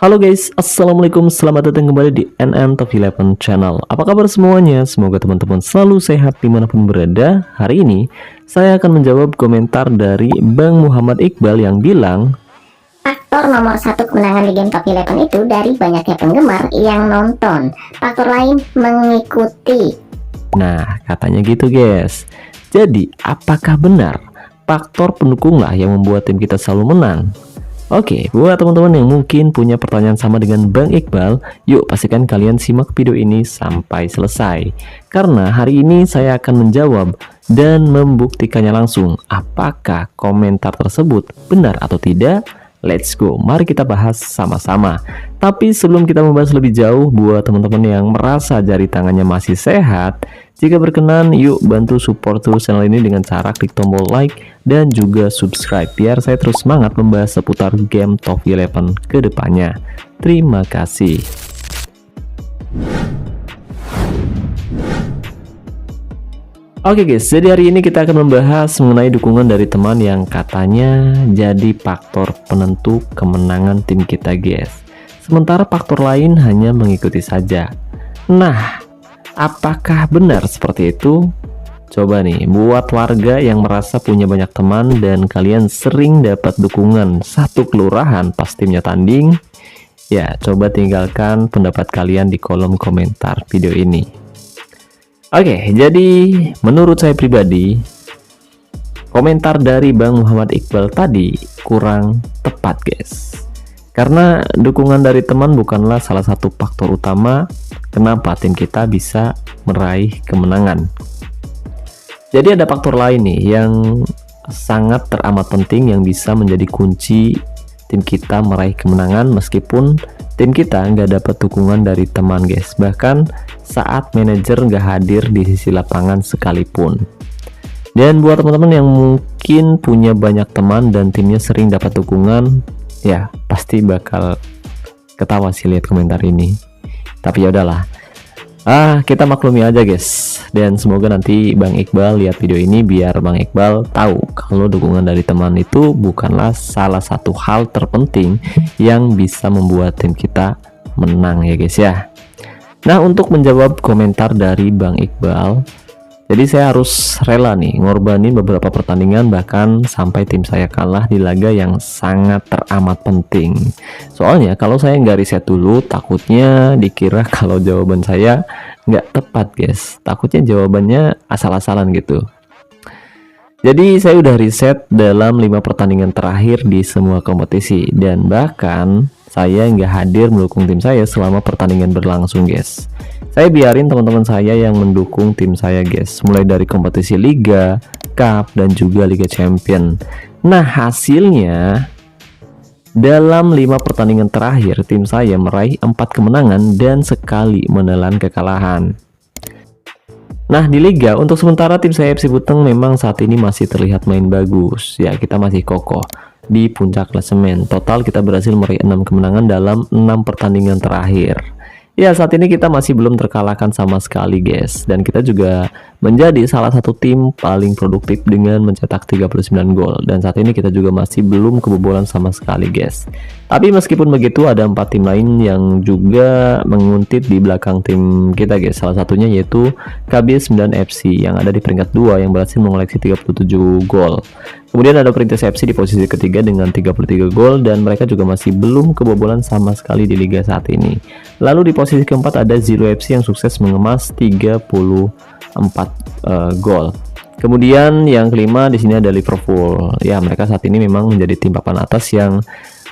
Halo guys, assalamualaikum, selamat datang kembali di NN Top 11 channel. Apa kabar semuanya? Semoga teman-teman selalu sehat dimanapun berada. Hari ini saya akan menjawab komentar dari Bang Muhammad Iqbal yang bilang faktor nomor satu kemenangan di game Top 11 itu dari banyaknya penggemar yang nonton. Faktor lain mengikuti. Nah, katanya gitu guys. Jadi, apakah benar faktor pendukunglah yang membuat tim kita selalu menang? Oke, buat teman-teman yang mungkin punya pertanyaan sama dengan Bang Iqbal, yuk pastikan kalian simak video ini sampai selesai. Karena hari ini saya akan menjawab dan membuktikannya langsung apakah komentar tersebut benar atau tidak. Let's go, mari kita bahas sama-sama. Tapi sebelum kita membahas lebih jauh, buat teman-teman yang merasa jari tangannya masih sehat, jika berkenan yuk bantu support terus channel ini dengan cara klik tombol like dan juga subscribe biar saya terus semangat membahas seputar game Top 11 ke depannya. Terima kasih. Oke guys, jadi hari ini kita akan membahas mengenai dukungan dari teman yang katanya jadi faktor penentu kemenangan tim kita guys. Sementara faktor lain hanya mengikuti saja. Nah, apakah benar seperti itu? Coba nih, buat warga yang merasa punya banyak teman dan kalian sering dapat dukungan satu kelurahan pas timnya tanding, ya coba tinggalkan pendapat kalian di kolom komentar video ini. Oke, jadi menurut saya pribadi, komentar dari Bang Muhammad Iqbal tadi kurang tepat guys. Karena dukungan dari teman bukanlah salah satu faktor utama kenapa tim kita bisa meraih kemenangan. Jadi ada faktor lain nih yang sangat teramat penting yang bisa menjadi kunci tim kita meraih kemenangan meskipun tim kita nggak dapat dukungan dari teman guys, bahkan saat manajer nggak hadir di sisi lapangan sekalipun. Dan buat teman-teman yang mungkin punya banyak teman dan timnya sering dapat dukungan, ya pasti bakal ketawa sih lihat komentar ini. Tapi ya udahlah, kita maklumi aja guys. Dan semoga nanti Bang Iqbal lihat video ini biar Bang Iqbal tahu kalau dukungan dari teman itu bukanlah salah satu hal terpenting yang bisa membuat tim kita menang ya guys ya. Nah, untuk menjawab komentar dari Bang Iqbal, jadi saya harus rela nih ngorbanin beberapa pertandingan bahkan sampai tim saya kalah di laga yang sangat teramat penting. Soalnya kalau saya nggak riset dulu takutnya dikira kalau jawaban saya nggak tepat guys. Takutnya jawabannya asal-asalan gitu. Jadi saya udah riset dalam 5 pertandingan terakhir di semua kompetisi dan bahkan saya nggak hadir mendukung tim saya selama pertandingan berlangsung guys. Saya biarin teman-teman saya yang mendukung tim saya guys, mulai dari kompetisi Liga, Cup, dan juga Liga Champion. Nah hasilnya dalam 5 pertandingan terakhir tim saya meraih 4 kemenangan dan sekali menelan kekalahan. Nah di Liga untuk sementara tim saya FC Buteng memang saat ini masih terlihat main bagus. Ya kita masih kokoh di puncak klasemen. Total kita berhasil meraih 6 kemenangan dalam 6 pertandingan terakhir. Ya saat ini kita masih belum terkalahkan sama sekali guys. Dan kita juga menjadi salah satu tim paling produktif dengan mencetak 39 gol. Dan saat ini kita juga masih belum kebobolan sama sekali guys. Tapi meskipun begitu ada 4 tim lain yang juga menguntit di belakang tim kita guys. Salah satunya yaitu KB9 FC yang ada di peringkat 2 yang berhasil mengoleksi 37 gol. Kemudian ada Perintis FC di posisi ketiga dengan 33 gol dan mereka juga masih belum kebobolan sama sekali di liga saat ini. Lalu di posisi keempat ada Zero FC yang sukses mengemas 34 gol. Kemudian yang kelima di sini ada Liverpool. Ya, mereka saat ini memang menjadi tim papan atas yang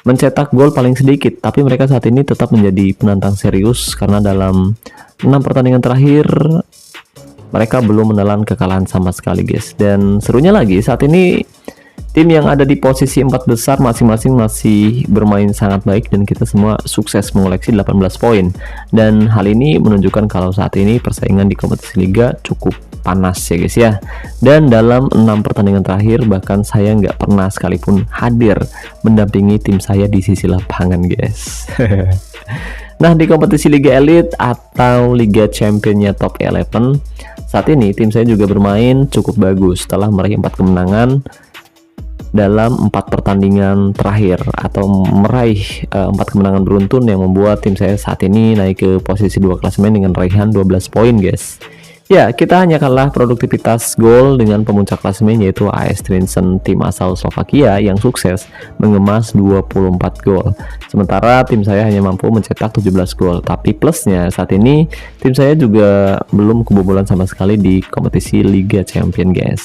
mencetak gol paling sedikit, tapi mereka saat ini tetap menjadi penantang serius karena dalam 6 pertandingan terakhir mereka belum menelan kekalahan sama sekali guys. Dan serunya lagi saat ini tim yang ada di posisi 4 besar masing-masing masih bermain sangat baik dan kita semua sukses mengoleksi 18 poin. Dan hal ini menunjukkan kalau saat ini persaingan di kompetisi liga cukup panas ya guys ya. Dan dalam 6 pertandingan terakhir bahkan saya nggak pernah sekalipun hadir mendampingi tim saya di sisi lapangan guys. Nah di kompetisi Liga Elite atau Liga Championnya Top 11 saat ini tim saya juga bermain cukup bagus setelah meraih 4 kemenangan dalam 4 pertandingan terakhir atau meraih 4 kemenangan beruntun yang membuat tim saya saat ini naik ke posisi 2 klasemen dengan raihan 12 poin guys. Ya, kita hanya kalah produktivitas gol dengan pemuncak klasemen yaitu AS Trinsen, tim asal Slovakia yang sukses mengemas 24 gol. Sementara tim saya hanya mampu mencetak 17 gol. Tapi plusnya saat ini tim saya juga belum kebobolan sama sekali di kompetisi Liga Champions guys.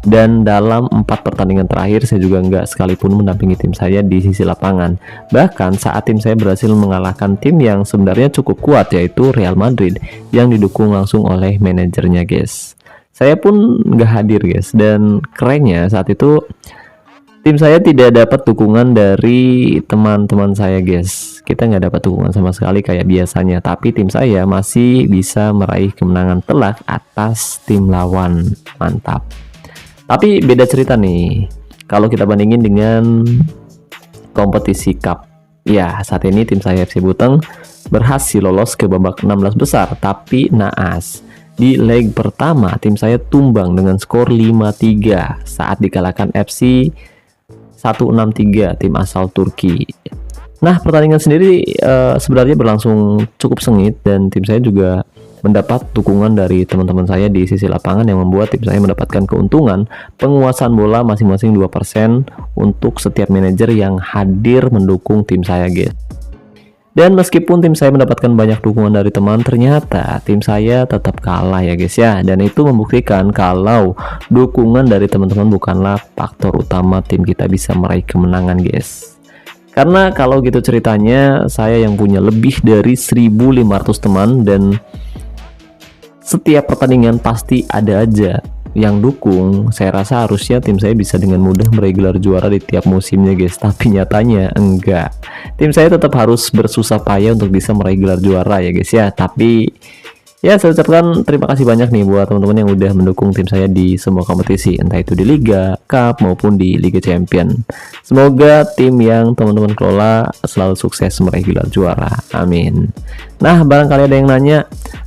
Dan dalam 4 pertandingan terakhir saya juga nggak sekalipun mendampingi tim saya di sisi lapangan. Bahkan saat tim saya berhasil mengalahkan tim yang sebenarnya cukup kuat yaitu Real Madrid yang didukung langsung oleh manajernya guys. Saya pun nggak hadir guys, dan kerennya saat itu tim saya tidak dapat dukungan dari teman-teman saya guys. Kita nggak dapat dukungan sama sekali kayak biasanya, tapi tim saya masih bisa meraih kemenangan telak atas tim lawan. Mantap. Tapi beda cerita nih kalau kita bandingin dengan kompetisi cup. Ya, saat ini tim saya FC Buteng berhasil lolos ke babak 16 besar, tapi naas. Di leg pertama tim saya tumbang dengan skor 5-3 saat dikalahkan FC 163 tim asal Turki. Nah, pertandingan sendiri sebenarnya berlangsung cukup sengit dan tim saya juga mendapat dukungan dari teman-teman saya di sisi lapangan yang membuat tim saya mendapatkan keuntungan penguasaan bola masing-masing 2% untuk setiap manajer yang hadir mendukung tim saya guys. Dan meskipun tim saya mendapatkan banyak dukungan dari teman, ternyata tim saya tetap kalah ya guys ya. Dan itu membuktikan kalau dukungan dari teman-teman bukanlah faktor utama tim kita bisa meraih kemenangan guys. Karena kalau gitu ceritanya, saya yang punya lebih dari 1.500 teman dan setiap pertandingan pasti ada aja yang dukung. Saya rasa harusnya tim saya bisa dengan mudah meraih gelar juara di tiap musimnya guys, tapi nyatanya enggak. Tim saya tetap harus bersusah payah untuk bisa meraih gelar juara ya guys ya. Tapi ya, saya ucapkan terima kasih banyak nih buat teman-teman yang udah mendukung tim saya di semua kompetisi, entah itu di Liga, Cup maupun di Liga Champion. Semoga tim yang teman-teman kelola selalu sukses meraih gelar juara. Amin. Nah, barangkali ada yang nanya,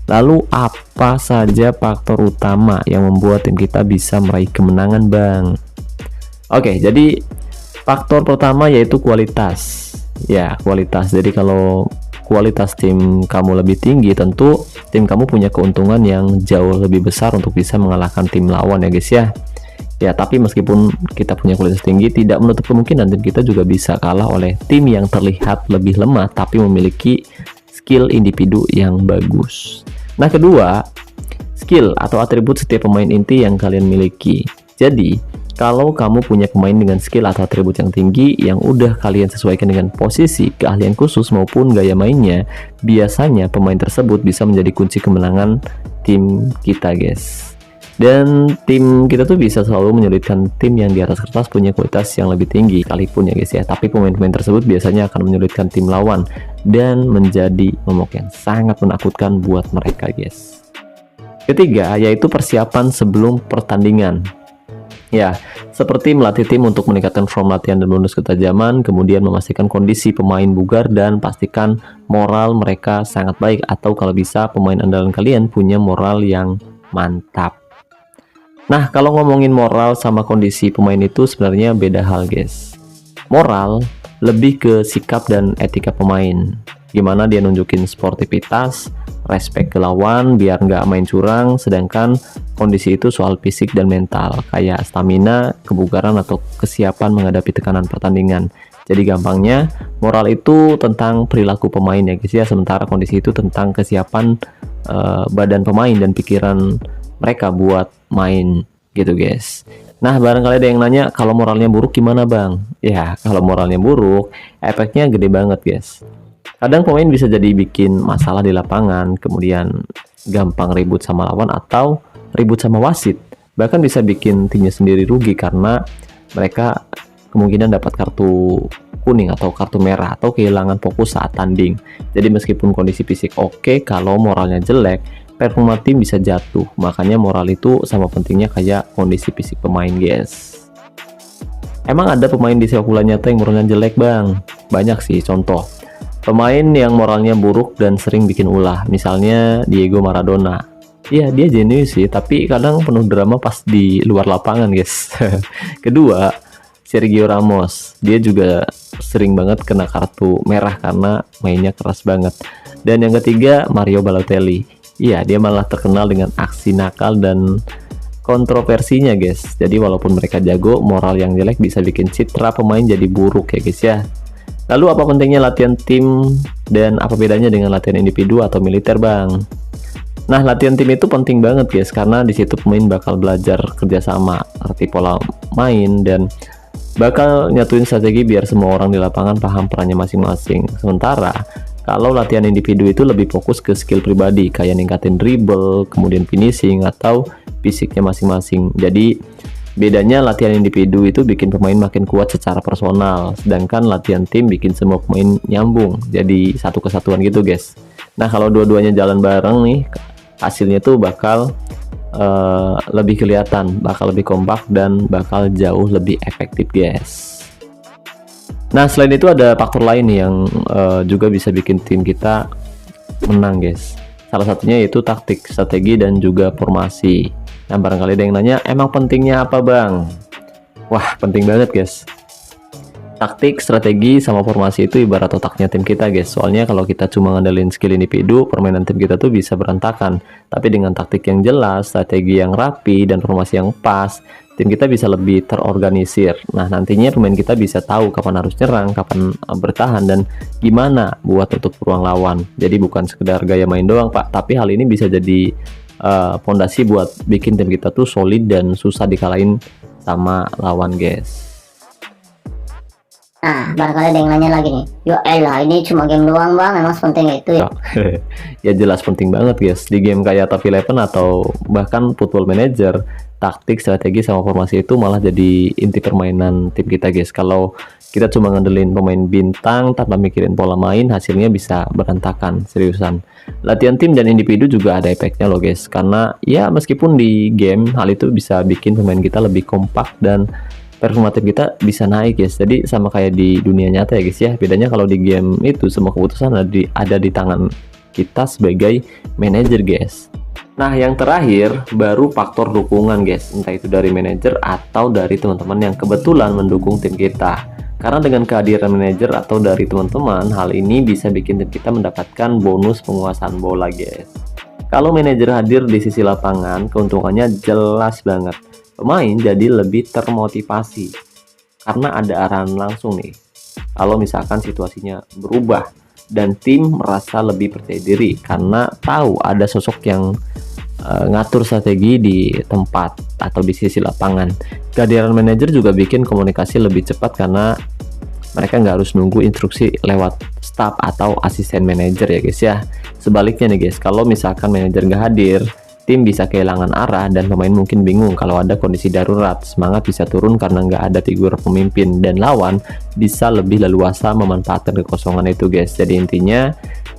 lalu apa saja faktor utama yang membuat tim kita bisa meraih kemenangan, Bang? Oke, jadi faktor pertama yaitu kualitas. Ya, kualitas. Jadi kalau kualitas tim kamu lebih tinggi, tentu tim kamu punya keuntungan yang jauh lebih besar untuk bisa mengalahkan tim lawan ya guys ya. Ya, tapi meskipun kita punya kualitas tinggi, tidak menutup kemungkinan tim kita juga bisa kalah oleh tim yang terlihat lebih lemah tapi memiliki skill individu yang bagus. Nah, kedua, skill atau atribut setiap pemain inti yang kalian miliki. Jadi, kalau kamu punya pemain dengan skill atau atribut yang tinggi yang udah kalian sesuaikan dengan posisi, keahlian khusus maupun gaya mainnya, biasanya pemain tersebut bisa menjadi kunci kemenangan tim kita guys. Dan tim kita tuh bisa selalu menyulitkan tim yang di atas kertas punya kualitas yang lebih tinggi sekalipun ya guys ya. Tapi pemain-pemain tersebut biasanya akan menyulitkan tim lawan dan menjadi momok yang sangat menakutkan buat mereka guys. Ketiga, yaitu persiapan sebelum pertandingan. Ya, seperti melatih tim untuk meningkatkan form latihan dan bonus ketajaman, kemudian memastikan kondisi pemain bugar dan pastikan moral mereka sangat baik, atau kalau bisa pemain andalan kalian punya moral yang mantap. Nah, kalau ngomongin moral sama kondisi pemain itu sebenarnya beda hal guys. Moral lebih ke sikap dan etika pemain. Gimana dia nunjukin sportivitas, respect ke lawan biar nggak main curang, sedangkan kondisi itu soal fisik dan mental, kayak stamina, kebugaran, atau kesiapan menghadapi tekanan pertandingan. Jadi gampangnya, moral itu tentang perilaku pemain ya guys ya, sementara kondisi itu tentang kesiapan badan pemain dan pikiran mereka buat main gitu guys. Nah, barangkali ada yang nanya, kalau moralnya buruk gimana bang? Ya, kalau moralnya buruk, efeknya gede banget guys. Kadang pemain bisa jadi bikin masalah di lapangan, kemudian gampang ribut sama lawan atau ribut sama wasit. Bahkan bisa bikin timnya sendiri rugi karena mereka kemungkinan dapat kartu kuning atau kartu merah atau kehilangan fokus saat tanding. Jadi meskipun kondisi fisik oke, kalau moralnya jelek, performa tim bisa jatuh. Makanya moral itu sama pentingnya kayak kondisi fisik pemain guys. Emang ada pemain di sepak bola nyata yang moralnya jelek bang? Banyak sih. Contoh, pemain yang moralnya buruk dan sering bikin ulah, misalnya Diego Maradona. Iya, dia jenius sih, tapi kadang penuh drama pas di luar lapangan guys. Kedua, Sergio Ramos. Dia juga sering banget kena kartu merah karena mainnya keras banget. Dan yang ketiga, Mario Balotelli. Iya, dia malah terkenal dengan aksi nakal dan kontroversinya guys. Jadi walaupun mereka jago, moral yang jelek bisa bikin citra pemain jadi buruk ya guys ya. Lalu apa pentingnya latihan tim dan apa bedanya dengan latihan individu atau militer bang? Nah, latihan tim itu penting banget guys, karena di situ pemain bakal belajar kerjasama, ngerti pola main, dan bakal nyatuin strategi biar semua orang di lapangan paham perannya masing-masing. Sementara kalau latihan individu itu lebih fokus ke skill pribadi, kayak ningkatin dribble, kemudian finishing, atau fisiknya masing-masing. Jadi bedanya latihan individu itu bikin pemain makin kuat secara personal, sedangkan latihan tim bikin semua pemain nyambung, jadi satu kesatuan gitu guys. Nah, kalau dua-duanya jalan bareng nih, hasilnya tuh bakal lebih kelihatan, bakal lebih kompak, dan bakal jauh lebih efektif guys. Nah, selain itu ada faktor lain yang juga bisa bikin tim kita menang guys. Salah satunya yaitu taktik, strategi, dan juga formasi. Nah, barangkali ada yang nanya, emang pentingnya apa bang? Wah, penting banget guys. Taktik, strategi, sama formasi itu ibarat otaknya tim kita guys. Soalnya kalau kita cuma ngandelin skill individu, permainan tim kita tuh bisa berantakan. Tapi dengan taktik yang jelas, strategi yang rapi, dan formasi yang pas, tim kita bisa lebih terorganisir. Nah, nantinya pemain kita bisa tahu kapan harus nyerang, kapan bertahan, dan gimana buat tutup ruang lawan. Jadi bukan sekedar gaya main doang pak, tapi hal ini bisa jadi fondasi buat bikin tim kita tuh solid dan susah dikalahin sama lawan guys. Nah, barangkali ada yang nanya lagi nih, yo elah ini cuma game doang bang, emang sepenting itu ya? Ya jelas penting banget guys. Di game kayak Top 11 atau bahkan Football Manager, taktik, strategi, sama formasi itu malah jadi inti permainan tim kita guys. Kalau kita cuma ngandelin pemain bintang tanpa mikirin pola main, hasilnya bisa berantakan, seriusan. Latihan tim dan individu juga ada efeknya loh guys, karena ya meskipun di game hal itu bisa bikin pemain kita lebih kompak dan performa tim kita bisa naik guys. Jadi sama kayak di dunia nyata ya guys ya. Bedanya kalau di game itu semua keputusan ada di tangan kita sebagai manajer guys. Nah, yang terakhir baru faktor dukungan guys, entah itu dari manajer atau dari teman-teman yang kebetulan mendukung tim kita. Karena dengan kehadiran manajer atau dari teman-teman, hal ini bisa bikin tim kita mendapatkan bonus penguasaan bola guys. Kalau manajer hadir di sisi lapangan, keuntungannya jelas banget. Pemain jadi lebih termotivasi karena ada arahan langsung nih. Kalau misalkan situasinya berubah, dan tim merasa lebih percaya diri karena tahu ada sosok yang ngatur strategi di tempat atau di sisi lapangan. Kehadiran manajer juga bikin komunikasi lebih cepat karena mereka nggak harus nunggu instruksi lewat staff atau asisten manajer ya guys ya. Sebaliknya nih guys, kalau misalkan manajer nggak hadir, tim bisa kehilangan arah dan pemain mungkin bingung kalau ada kondisi darurat. Semangat bisa turun karena nggak ada figur pemimpin, dan lawan bisa lebih leluasa memanfaatkan kekosongan itu guys. Jadi intinya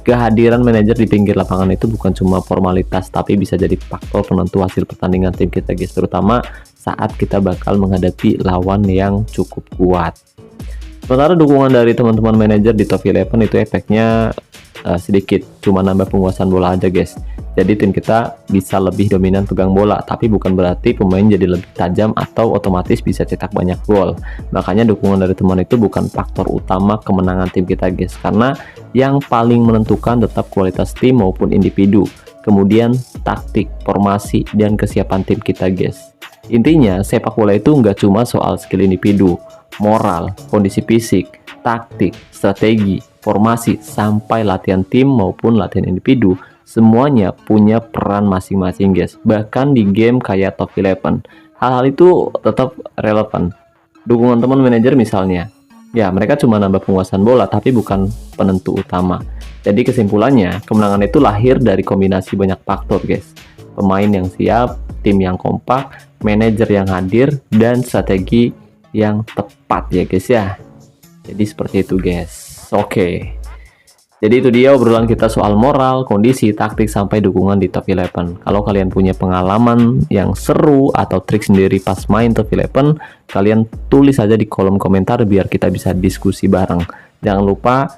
kehadiran manajer di pinggir lapangan itu bukan cuma formalitas, tapi bisa jadi faktor penentu hasil pertandingan tim kita guys, terutama saat kita bakal menghadapi lawan yang cukup kuat. Sementara dukungan dari teman-teman manajer di Top 11 itu efeknya sedikit, cuma nambah penguasaan bola aja guys. Jadi tim kita bisa lebih dominan pegang bola, tapi bukan berarti pemain jadi lebih tajam atau otomatis bisa cetak banyak gol. Makanya dukungan dari teman itu bukan faktor utama kemenangan tim kita guys, karena yang paling menentukan tetap kualitas tim maupun individu, kemudian taktik, formasi, dan kesiapan tim kita guys. Intinya sepak bola itu nggak cuma soal skill individu, moral, kondisi fisik, taktik, strategi, formasi, sampai latihan tim maupun latihan individu, semuanya punya peran masing-masing guys. Bahkan di game kayak Top 11, hal-hal itu tetap relevan. Dukungan teman manajer misalnya, ya mereka cuma nambah penguasaan bola tapi bukan penentu utama. Jadi kesimpulannya, kemenangan itu lahir dari kombinasi banyak faktor guys. Pemain yang siap, tim yang kompak, manajer yang hadir, dan strategi yang tepat ya guys ya. Jadi seperti itu guys. Oke. Jadi itu dia obrolan kita soal moral, kondisi, taktik, sampai dukungan di Top 11. Kalau kalian punya pengalaman yang seru atau trik sendiri pas main Top 11, kalian tulis aja di kolom komentar biar kita bisa diskusi bareng. Jangan lupa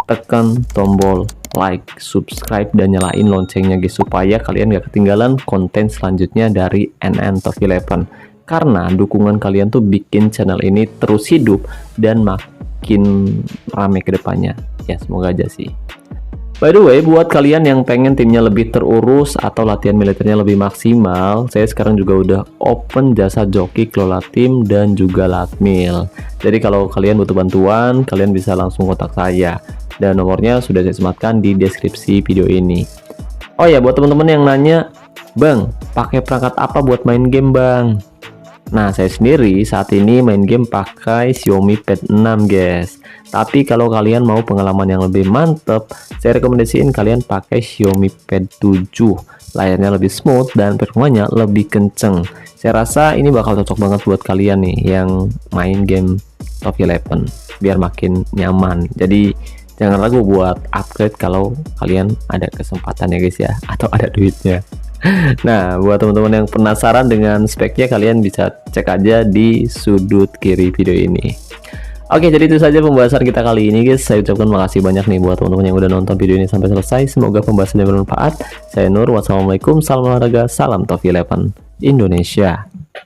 tekan tombol like, subscribe, dan nyalain loncengnya guys, supaya kalian gak ketinggalan konten selanjutnya dari NN Top 11. karena dukungan kalian tuh bikin channel ini terus hidup dan makin rame ke depannya. Ya, semoga aja sih. By the way, buat kalian yang pengen timnya lebih terurus atau latihan militernya lebih maksimal, saya sekarang juga udah open jasa joki, kelola tim, dan juga latmil. Jadi kalau kalian butuh bantuan, kalian bisa langsung kontak saya. Dan nomornya sudah saya sematkan di deskripsi video ini. Oh ya, buat teman-teman yang nanya, Bang, pakai perangkat apa buat main game, Bang? Nah, saya sendiri saat ini main game pakai Xiaomi Pad 6, guys. Tapi kalau kalian mau pengalaman yang lebih mantep, saya rekomendasiin kalian pakai Xiaomi Pad 7. Layarnya lebih smooth dan performanya lebih kenceng. Saya rasa ini bakal cocok banget buat kalian nih yang main game Top 11 biar makin nyaman. Jadi jangan ragu buat upgrade kalau kalian ada kesempatan ya guys ya, atau ada duitnya. Nah, buat teman-teman yang penasaran dengan speknya, kalian bisa cek aja di sudut kiri video ini. Oke, jadi itu saja pembahasan kita kali ini guys. Saya ucapkan makasih banyak nih buat teman-teman yang udah nonton video ini sampai selesai. Semoga pembahasannya bermanfaat. Saya Nur, wassalamualaikum, salam olahraga, salam Top 11 Indonesia.